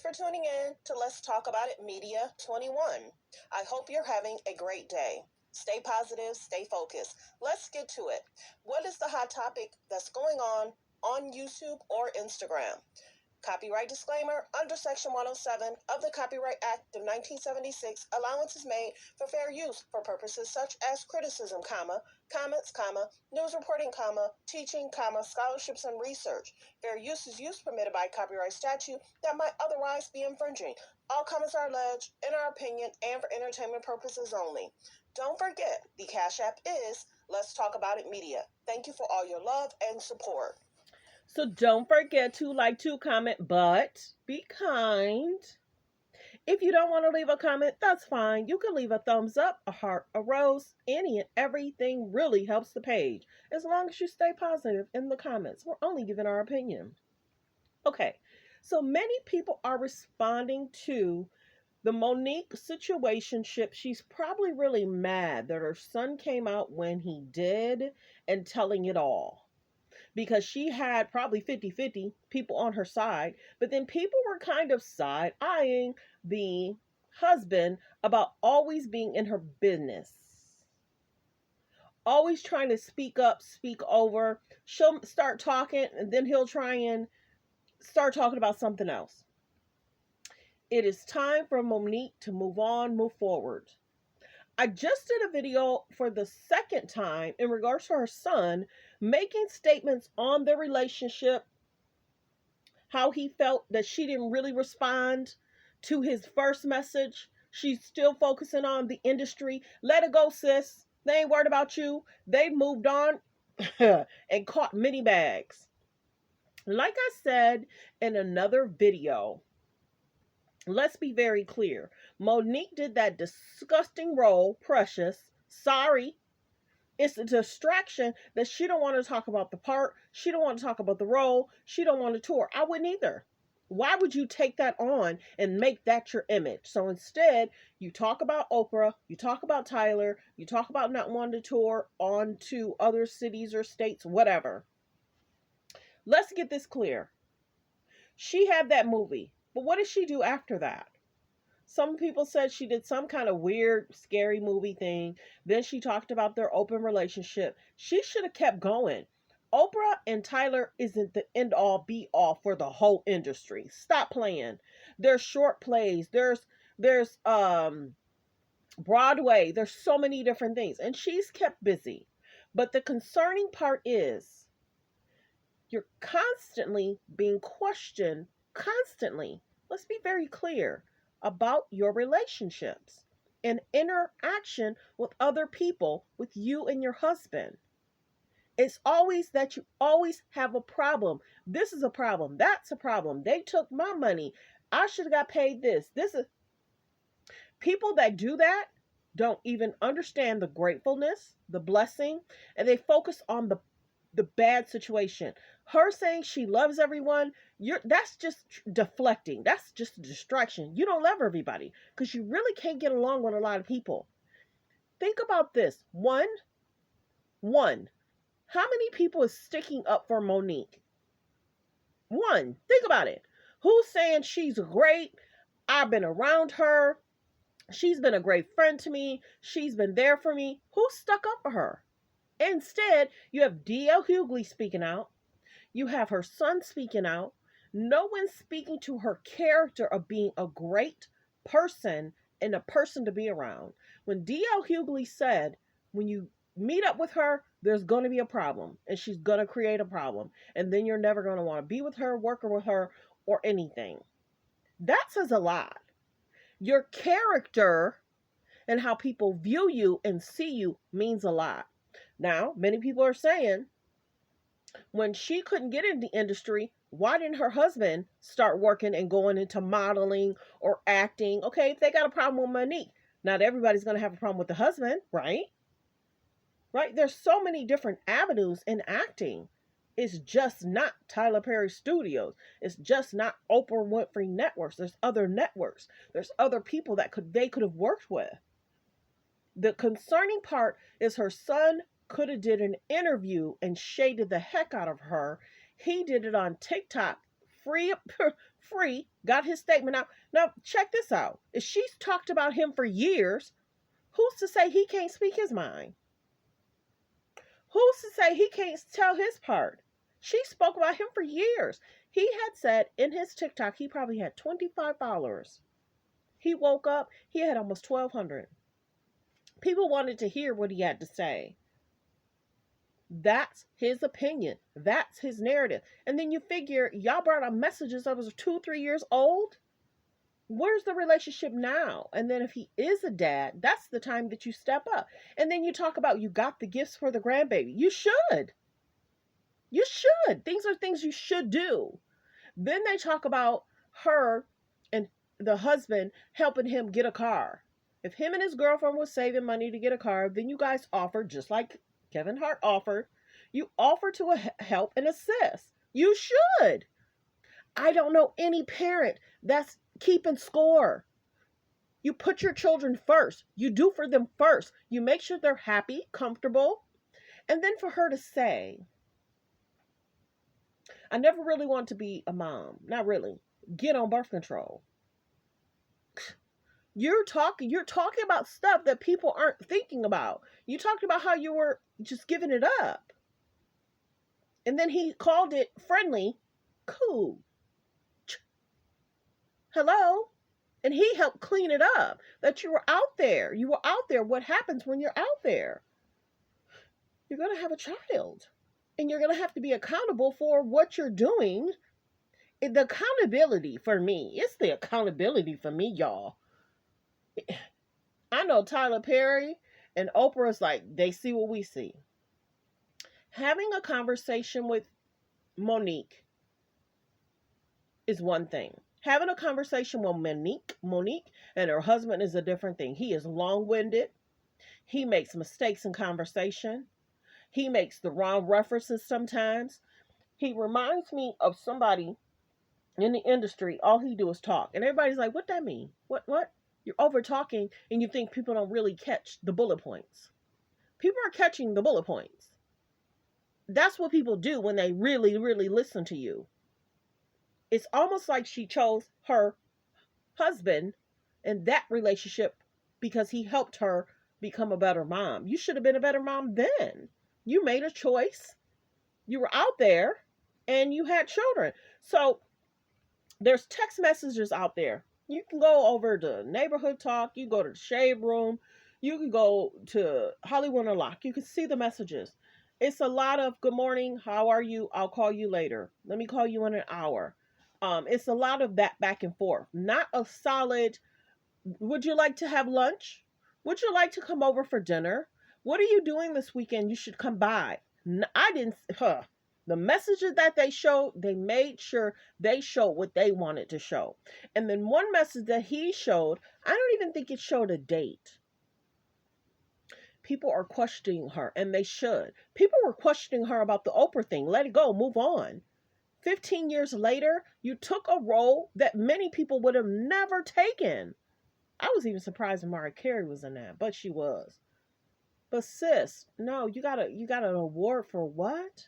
for tuning in to Let's Talk About It Media 21. I hope you're having a great day. Stay positive, stay focused. Let's get to it. What is the hot topic that's going on YouTube or Instagram? Copyright disclaimer. Under Section 107 of the Copyright Act of 1976, allowance is made for fair use for purposes such as criticism, comments, news reporting, teaching, scholarships and research. Fair use is use permitted by copyright statute that might otherwise be infringing. All comments are alleged, in our opinion, and for entertainment purposes only. Don't forget, the Cash App is Let's Talk About It Media. Thank you for all your love and support. So don't forget to like, to comment, but be kind. If you don't want to leave a comment, that's fine. You can leave a thumbs up, a heart, a rose. Any and everything really helps the page. As long as you stay positive in the comments. We're only giving our opinion. Okay, so many people are responding to the Monique situation. She's probably really mad that her son came out when he did and telling it all. Because she had probably 50-50 people on her side, but then people were kind of side-eyeing the husband about always being in her business. Always trying to speak up, speak over. She'll start talking, and then he'll try and start talking about something else. It is time for Monique to move on, move forward. I just did a video for the second time in regards to her son making statements on their relationship, how he felt that she didn't really respond to his first message. She's still focusing on the industry. Let it go, sis. They ain't worried about you. They moved on and caught many bags. Like I said in another video, let's be very clear. Monique did that disgusting role, Precious. Sorry. It's a distraction that she don't want to talk about the part. She don't want to talk about the role. She don't want to tour. I wouldn't either. Why would you take that on and make that your image? So instead, you talk about Oprah, you talk about Tyler, you talk about not wanting to tour on to other cities or states, whatever. Let's get this clear. She had that movie, but what did she do after that? Some people said she did some kind of weird, scary movie thing. Then she talked about their open relationship. She should have kept going. Oprah and Tyler isn't the end all be all for the whole industry. Stop playing. There's short plays. There's Broadway. There's so many different things. And she's kept busy. But the concerning part is you're constantly being questioned. Constantly. Let's be very clear about your relationships and interaction with other people, with you and your husband. It's always that you always have a problem. This is a problem. That's a problem. They took my money. I should have got paid this. This is people that do that don't even understand the gratefulness, the blessing, and they focus on the bad situation. Her saying she loves everyone, that's just deflecting. That's just a distraction. You don't love everybody because you really can't get along with a lot of people. Think about this. One, how many people is sticking up for Monique? One. Think about it. Who's saying she's great? I've been around her. She's been a great friend to me. She's been there for me. Who stuck up for her? Instead, you have D.L. Hughley speaking out. You have her son speaking out. No one's speaking to her character of being a great person and a person to be around. When D.L. Hughley said, when you meet up with her, there's going to be a problem. And she's going to create a problem. And then you're never going to want to be with her, work with her, or anything. That says a lot. Your character and how people view you and see you means a lot. Now, many people are saying, when she couldn't get in the industry, why didn't her husband start working and going into modeling or acting? Okay, if they got a problem with Monique, not everybody's going to have a problem with the husband, right? Right? There's so many different avenues in acting. It's just not Tyler Perry Studios. It's just not Oprah Winfrey Networks. There's other networks. There's other people that they could have worked with. The concerning part is her son could have did an interview and shaded the heck out of her. He did it on TikTok, free free, got his statement out. Now, check this out. If she's talked about him for years, who's to say he can't speak his mind? Who's to say he can't tell his part? She spoke about him for years. He had said in his TikTok he probably had 25 followers. He woke up, he had almost 1,200. People wanted to hear what he had to say. That's his opinion. That's his narrative. And then you figure y'all brought up messages that was 2-3 years old. Where's the relationship now? And then if he is a dad, that's the time that you step up. And then you talk about you got the gifts for the grandbaby. You should. You should. These are things you should do. Then they talk about her and the husband helping him get a car. If him and his girlfriend was saving money to get a car, then you guys offered, just like Kevin Hart offered, you offer to help and assist. You should. I don't know any parent that's keeping score. You put your children first. You do for them first. You make sure they're happy, comfortable. And then for her to say, I never really want to be a mom. Not really. Get on birth control. You're talking about stuff that people aren't thinking about. You talked about how you were just giving it up. And then he called it friendly. Cool. Hello? And he helped clean it up. That you were out there. You were out there. What happens when you're out there? You're going to have a child. And you're going to have to be accountable for what you're doing. The accountability for me. It's the accountability for me, y'all. I know Tyler Perry and Oprah's like, they see what we see. Having a conversation with Monique is one thing. Having a conversation with Monique and her husband is a different thing. He is long-winded. He makes mistakes in conversation. He makes the wrong references sometimes. He reminds me of somebody in the industry. All he do is talk. And everybody's like, what that mean? What? You're over talking and you think people don't really catch the bullet points. People are catching the bullet points. That's what people do when they really, really listen to you. It's almost like she chose her husband in that relationship because he helped her become a better mom. You should have been a better mom then. You made a choice. You were out there and you had children. So there's text messages out there. You can go over to Neighborhood Talk. You go to the Shade Room. You can go to Hollywood Unlocked. You can see the messages. It's a lot of good morning. How are you? I'll call you later. Let me call you in an hour. It's a lot of that back and forth. Not a solid, would you like to have lunch? Would you like to come over for dinner? What are you doing this weekend? You should come by. I didn't, the messages that they showed, they made sure they showed what they wanted to show. And then one message that he showed, I don't even think it showed a date. People are questioning her, and they should. People were questioning her about the Oprah thing. Let it go, move on. 15 years later, you took a role that many people would have never taken. I was even surprised Mariah Carey was in that, but she was. But sis, no, you got an award for what?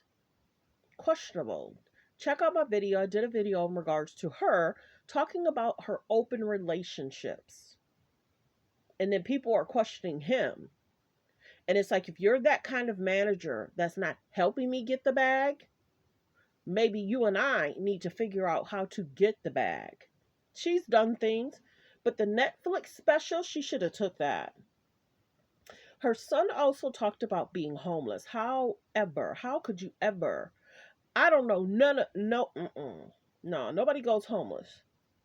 Questionable. Check out my video. I did a video in regards to her talking about her open relationships. And then people are questioning him. And it's like, if you're that kind of manager that's not helping me get the bag, maybe you and I need to figure out how to get the bag. She's done things, but the Netflix special, she should have took that. Her son also talked about being homeless. How could you ever? I don't know. No, nobody goes homeless.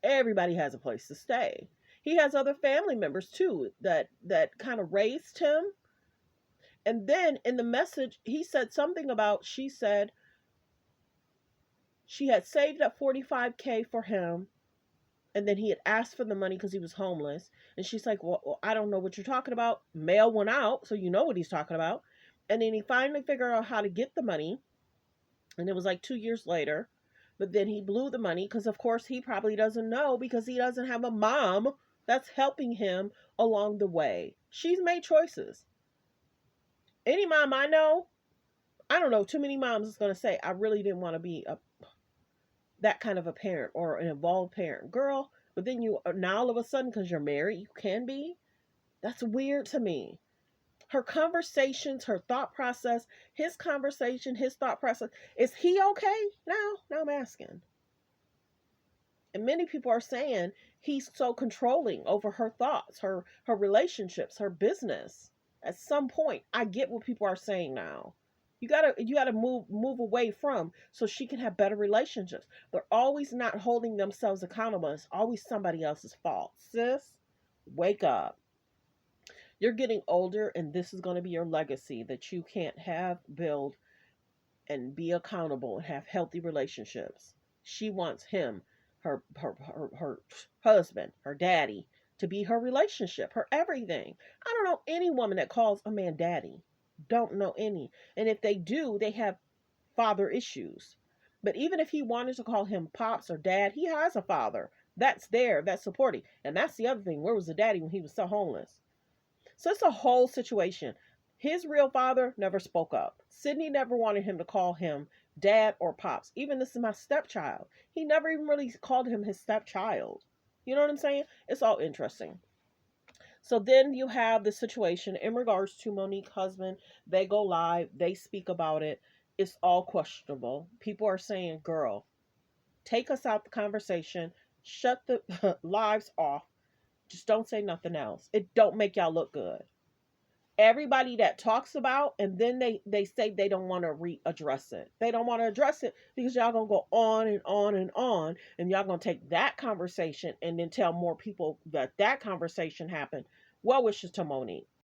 Everybody has a place to stay. He has other family members too that kind of raised him. And then in the message, he said something about, she said she had saved up $45K for him. And then he had asked for the money because he was homeless. And she's like, well, I don't know what you're talking about. Mail went out, so you know what he's talking about. And then he finally figured out how to get the money. And it was like 2 years later. But then he blew the money because, of course, he probably doesn't know because he doesn't have a mom that's helping him along the way. She's made choices. Any mom I know, I don't know, too many moms is going to say, I really didn't want to be that kind of a parent or an involved parent. Girl, but then you now all of a sudden, because you're married, you can be. That's weird to me. Her conversations, her thought process, his conversation, his thought process. Is he okay now? Now I'm asking. And many people are saying he's so controlling over her thoughts, her relationships, her business. At some point, I get what people are saying now. You gotta move away from so she can have better relationships. They're always not holding themselves accountable. It's always somebody else's fault. Sis, wake up. You're getting older, and this is going to be your legacy that you can't have, build, and be accountable and have healthy relationships. She wants him, her husband, her daddy, to be her relationship, her everything. I don't know any woman that calls a man daddy. Don't know any. And if they do, they have father issues. But even if he wanted to call him pops or dad, he has a father. That's there, that's supporting. And that's the other thing. Where was the daddy when he was so homeless? So it's a whole situation. His real father never spoke up. Sidney never wanted him to call him dad or pops. Even this is my stepchild. He never even really called him his stepchild. You know what I'm saying? It's all interesting. So then you have the situation in regards to Monique's husband. They go live, they speak about it. It's all questionable. People are saying, girl, take us out the conversation, shut the lives off, just don't say nothing else. It don't make y'all look good. Everybody that talks about, and then they say they don't want to readdress it. They don't want to address it because y'all gonna go on and on and on, and y'all gonna take that conversation and then tell more people that that conversation happened. Well wishes to Monique.